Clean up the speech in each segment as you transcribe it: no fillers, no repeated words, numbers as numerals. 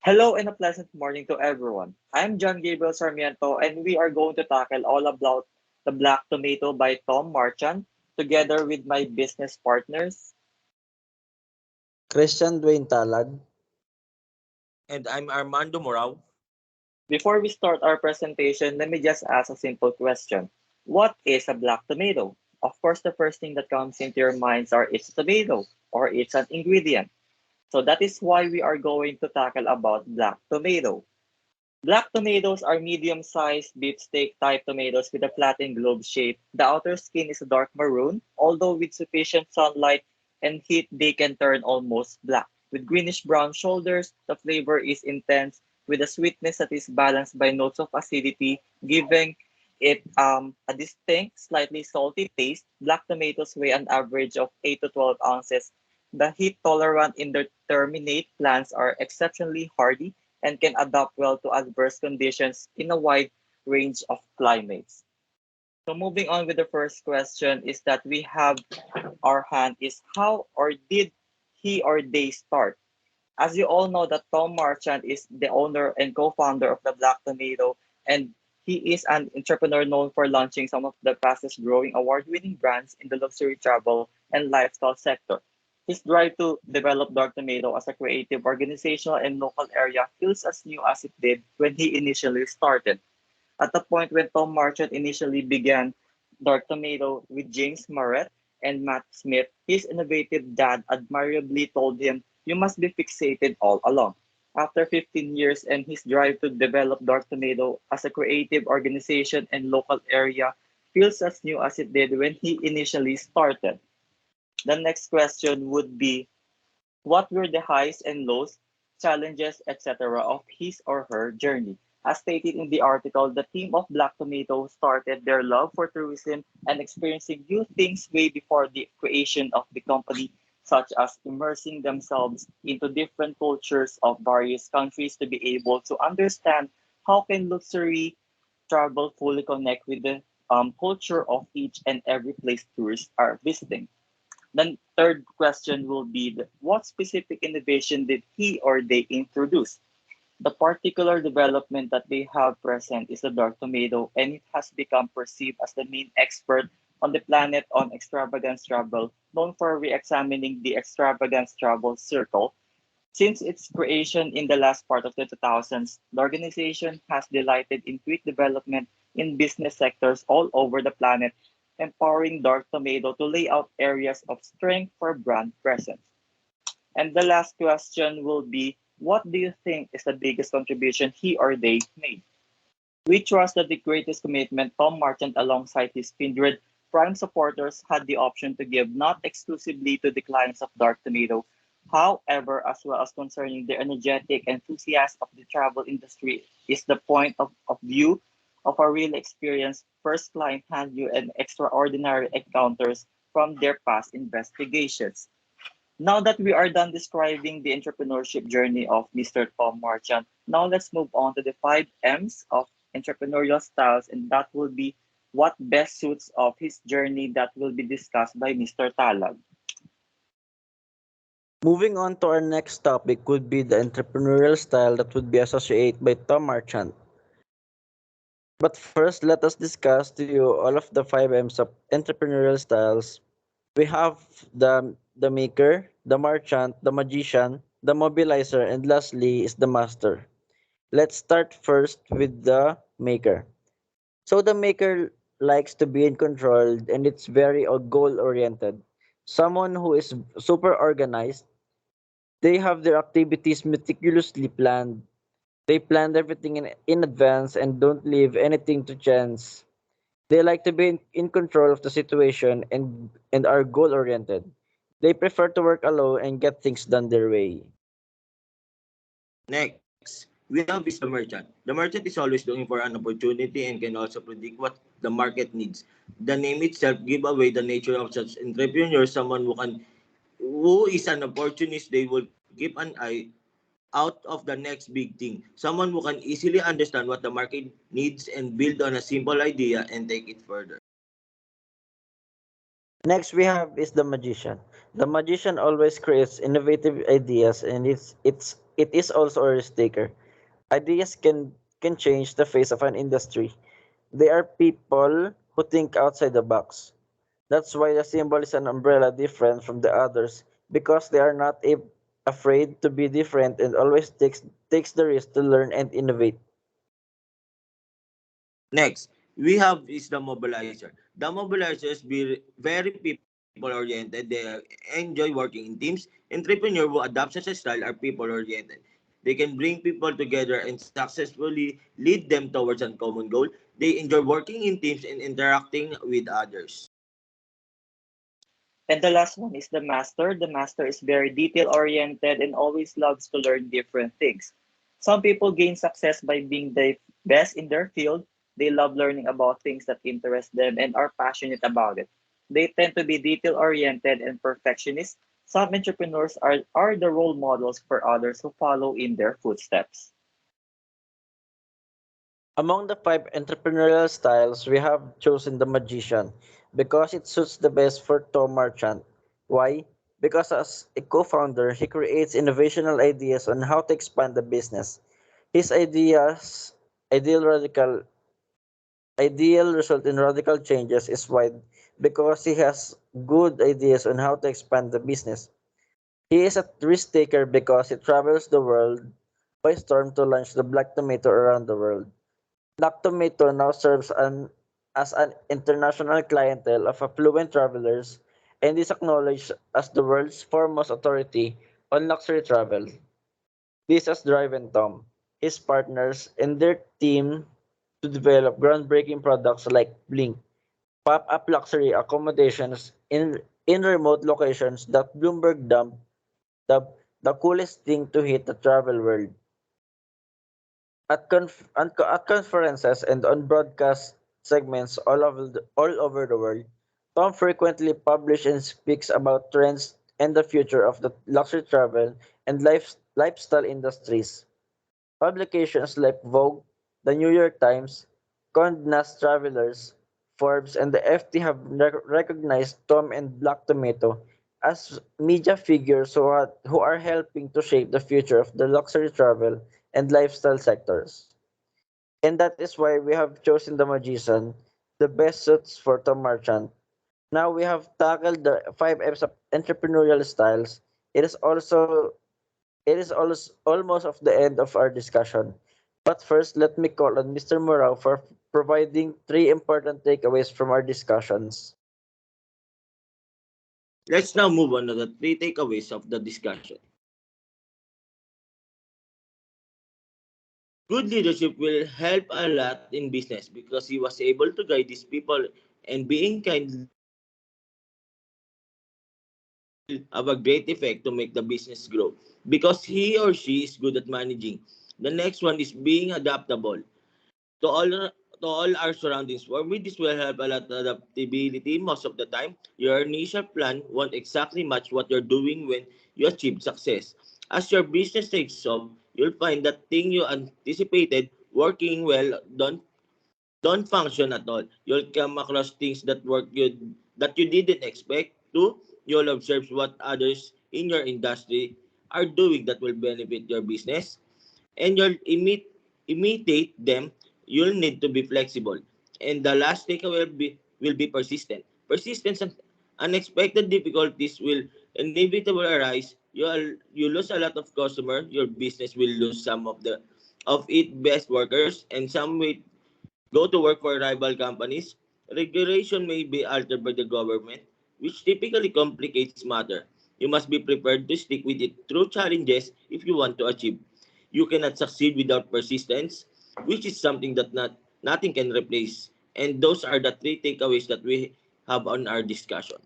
Hello and a pleasant morning to everyone. I'm John Gabriel Sarmiento and we are going to tackle all about The Black Tomato by Tom Marchand together with my business partners. Christian Dwayne Talad. And I'm Armando Morao. Before we start our presentation, let me just ask a simple question. What is a black tomato? Of course, the first thing that comes into your minds are it's a tomato or it's an ingredient. So that is why we are going to tackle about black tomato. Black tomatoes are medium-sized beefsteak type tomatoes with a flattened globe shape. The outer skin is a dark maroon, although with sufficient sunlight and heat they can turn almost black. With greenish brown shoulders, the flavor is intense with a sweetness that is balanced by notes of acidity, giving it a distinct, slightly salty taste. Black tomatoes weigh an average of 8 to 12 ounces. The heat tolerant indeterminate plants are exceptionally hardy and can adapt well to adverse conditions in a wide range of climates. So moving on with the first question is that we have our hand is how or did he or they start? As you all know that Tom Marchand is the owner and co-founder of the Black Tomato and he is an entrepreneur known for launching some of the fastest growing award-winning brands in the luxury travel and lifestyle sector. His drive to develop Dark Tomato as a creative, organizational, and local area feels as new as it did when he initially started. At the point when Tom Marchand initially began Dark Tomato with James Marrett and Matt Smith, his innovative dad admirably told him, "You must be fixated all along." After 15 years and his drive to develop Dark Tomato as a creative organization and local area feels as new as it did when he initially started. The next question would be, what were the highs and lows, challenges, etc. of his or her journey? As stated in the article, the team of Black Tomato started their love for tourism and experiencing new things way before the creation of the company, such as immersing themselves into different cultures of various countries to be able to understand how can luxury travel fully connect with the culture of each and every place tourists are visiting. Then third question will be what specific innovation did he or they introduce? The particular development that they have present is the dark tomato, and it has become perceived as the main expert on the planet on extravagance travel, known for re-examining the extravagance travel circle. Since its creation in the last part of the 2000s, the organization has delighted in quick development in business sectors all over the planet, empowering Dark Tomato to lay out areas of strength for brand presence. And the last question will be, what do you think is the biggest contribution he or they made? We trust that the greatest commitment Tom Marchand alongside his kindred prime supporters had the option to give not exclusively to the clients of Dark Tomato, however, as well as concerning the energetic enthusiasts of the travel industry is the point of view of a real experienced first client hand you and extraordinary encounters from their past investigations. Now that we are done describing the entrepreneurship journey of Mr. Tom Marchand, now let's move on to the 5 M's of entrepreneurial styles, and that will be what best suits of his journey that will be discussed by Mr. Talag. Moving on to our next topic would be the entrepreneurial style that would be associated by Tom Marchand. But first, let us discuss to you all of the 5 M's of entrepreneurial styles. We have the maker, the merchant, the magician, the mobilizer, and lastly is the master. Let's start first with the maker. So the maker likes to be in control and it's very goal oriented. Someone who is super organized. They have their activities meticulously planned. They planned everything in advance and don't leave anything to chance. They like to be in control of the situation and are goal oriented. They prefer to work alone and get things done their way. Next, we have is the merchant. The merchant is always looking for an opportunity and can also predict what the market needs. The name itself give away the nature of such entrepreneur, someone who is an opportunist, they will keep an eye out of the next big thing. Someone who can easily understand what the market needs and build on a simple idea and take it further. Next we have is the magician. The magician always creates innovative ideas and it's it is also a risk taker. Ideas can change the face of an industry. They are people who think outside the box. That's why the symbol is an umbrella different from the others because they are not afraid to be different and always takes the risk to learn and innovate. Next, we have is the mobilizer. The mobilizers be very people-oriented. They enjoy working in teams. Entrepreneurs who adopt such a style are people-oriented. They can bring people together and successfully lead them towards a common goal. They enjoy working in teams and interacting with others. And the last one is the master. The master is very detail oriented and always loves to learn different things. Some people gain success by being the best in their field. They love learning about things that interest them and are passionate about it. They tend to be detail oriented and perfectionist. Some entrepreneurs are the role models for others who follow in their footsteps. Among the five entrepreneurial styles, we have chosen the magician because it suits the best for Tom Marchant. Why? Because as a co-founder, he creates innovational ideas on how to expand the business. His ideal radical ideal result in radical changes is wide because he has good ideas on how to expand the business. He is a risk taker because he travels the world by storm to launch the Black Tomato around the world. Black Tomato now serves as an international clientele of affluent travelers and is acknowledged as the world's foremost authority on luxury travel. This has driven Tom, his partners, and their team to develop groundbreaking products like Blink, pop-up luxury accommodations in remote locations that Bloomberg dubbed the coolest thing to hit the travel world. At conferences and on broadcast segments all over the world, Tom frequently publishes and speaks about trends and the future of the luxury travel and lifestyle industries. Publications like Vogue, the New York Times, Condé Nast Travelers, Forbes, and the FT have recognized Tom and Black Tomato as media figures who are helping to shape the future of the luxury travel and lifestyle sectors. And that is why we have chosen the Magician, the best suits for Tom Marchant. Now we have tackled the five M's of entrepreneurial styles. It is also almost of the end of our discussion. But first, let me call on Mr. Morao for providing three important takeaways from our discussions. Let's now move on to the three takeaways of the discussion. Good leadership will help a lot in business because he was able to guide these people, and being kind will have a great effect to make the business grow because he or she is good at managing. The next one is being adaptable to all our surroundings. For me, this will help a lot of adaptability most of the time. Your initial plan won't exactly match what you're doing when you achieve success. As your business takes off, you'll find that thing you anticipated working well don't function at all. You'll come across things that you didn't expect to. You'll observe what others in your industry are doing that will benefit your business, and you'll imitate them. You'll need to be flexible. And the last takeaway will be persistent. Persistence and unexpected difficulties will inevitably arise. You lose a lot of customer. Your business will lose some of its best workers, and some will go to work for rival companies. Regulation may be altered by the government, which typically complicates matter. You must be prepared to stick with it through challenges if you want to achieve. You cannot succeed without persistence, which is something that nothing can replace. And those are the three takeaways that we have on our discussion.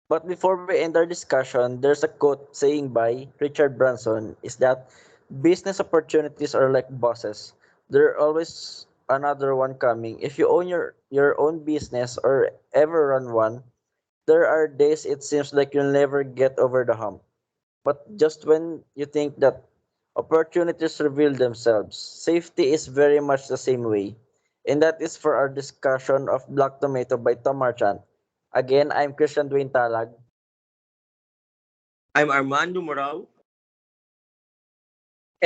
But before we end our discussion, there's a quote saying by Richard Branson is that business opportunities are like bosses. There are always another one coming. If you own your own business or ever run one, there are days it seems like you'll never get over the hump. But just when you think that opportunities reveal themselves, safety is very much the same way. And that is for our discussion of Black Tomato by Tom Marchant. Again, I'm Christian Dwayne Talag. I'm Armando Morao.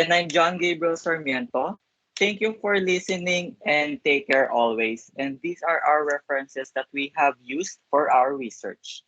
And I'm John Gabriel Sarmiento. Thank you for listening and take care always. And these are our references that we have used for our research.